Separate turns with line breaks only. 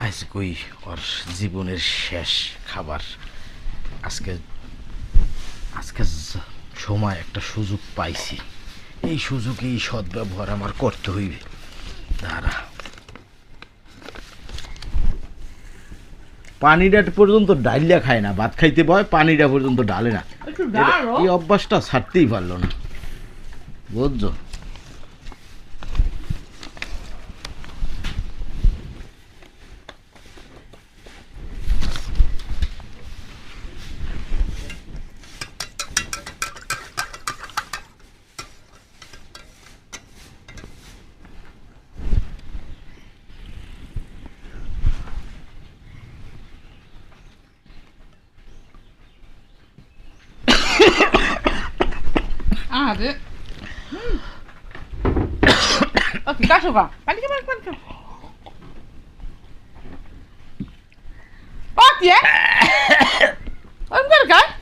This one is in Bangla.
আজকেই ওর জীবনের শেষ খাবার। আজকে আজকে সময় একটা সুযোগ পাইছি, এই সুযোগে এই সদ্ব্যবহার আমার করতে হইবে। দাঁড়া, পানিটা পর্যন্ত ডাইলিয়া খায় না, ভাত খাইতে বয় পানিটা পর্যন্ত ডালে না। এই অভ্যাসটা ছাড়তেই পারলো না, বুঝছো?
আরে ওকে কাশো বা পানি কে পানি কে ওকে